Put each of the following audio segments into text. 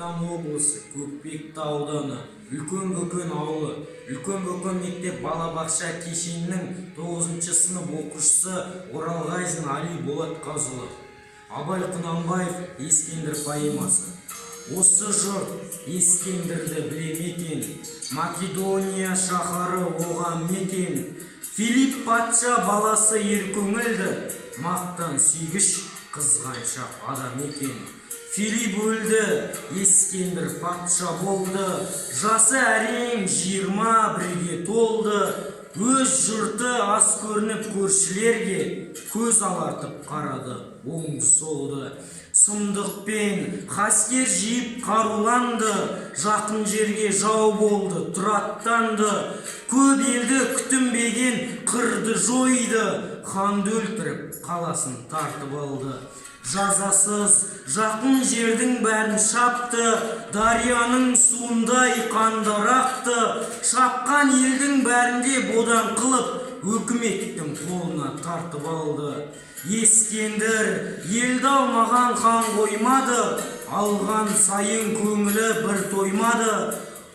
Қазақстан облысы Көкпекті ауданы Үлкен Бөкен ауылы Үлкен Бөкен мектеп балабақша кешенінің 9 сынып оқушысы Оралғазин Али Болатқазыұлы. Абай Құнанбаев Ескендір поэмасы. Осы жұрт Ескендірді біле мекен, Македония шаһары оған мекен. Филипп патша баласы еркөңілді, мақтан сүйгіш қызғаншақ адам екен. Филипп өлді, Ескендір патша болды, жасы әрең 21-ге толды. Өз жұрты аз көрініп көршілерге көз алартып қарады, оңды солды. Сұмдықпен қаскер жиып қаруланды, жақын жерге жау болды, тұраттанды. Көп елді күтінбеген қырды жойды, ханды өлтіріп қаласын тартып алды. Жазасыз жақын жердің бәрін шапты, дарияның суындай қандар ақты. Шапқан елдің бәрінде бодан қылып, өкіметтің қолына тартып алды. Ескендір елді алмаған хан қоймады, алған сайын көңілі бір тоймады.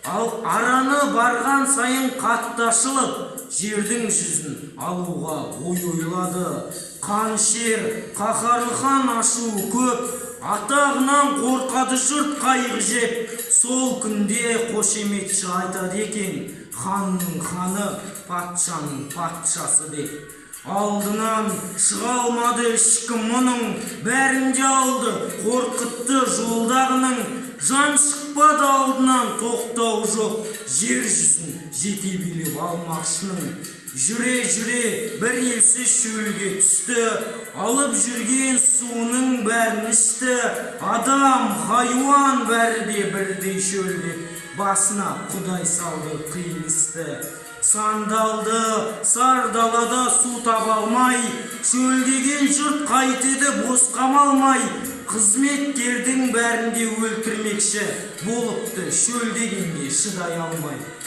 Ал араны барған сайын қатты ашылып, жердің жүзін алуға ой ойлады. Қаншер қаһарлы хан ашуы көп, атағынан қорқады жұрт қайғы жеп. Сол күнде қошеметші айтады екен, ханның ханы патшаның патшасы деп. Алдынан шыға алмады ешкім мұның, бәрінде алды қорқытты жолдағының. Жан шықпады алдынан тоқтау жоқ, жер жүзін жете билеп алмақшының. Жүре-жүре бір елсіз шөлге түсті, алып жүрген суының бәрін ішті. Адам, хайуан бәрі де бірдей шөлде, басына Құдай салды қиын істі. Сандалды сар далада су таба алмай, шөлдеген жұрт қайтеді бос қамалмай. Қызметкердің бәрінде өлтірмекші болыпты, шөлдегенге шыдай алмай.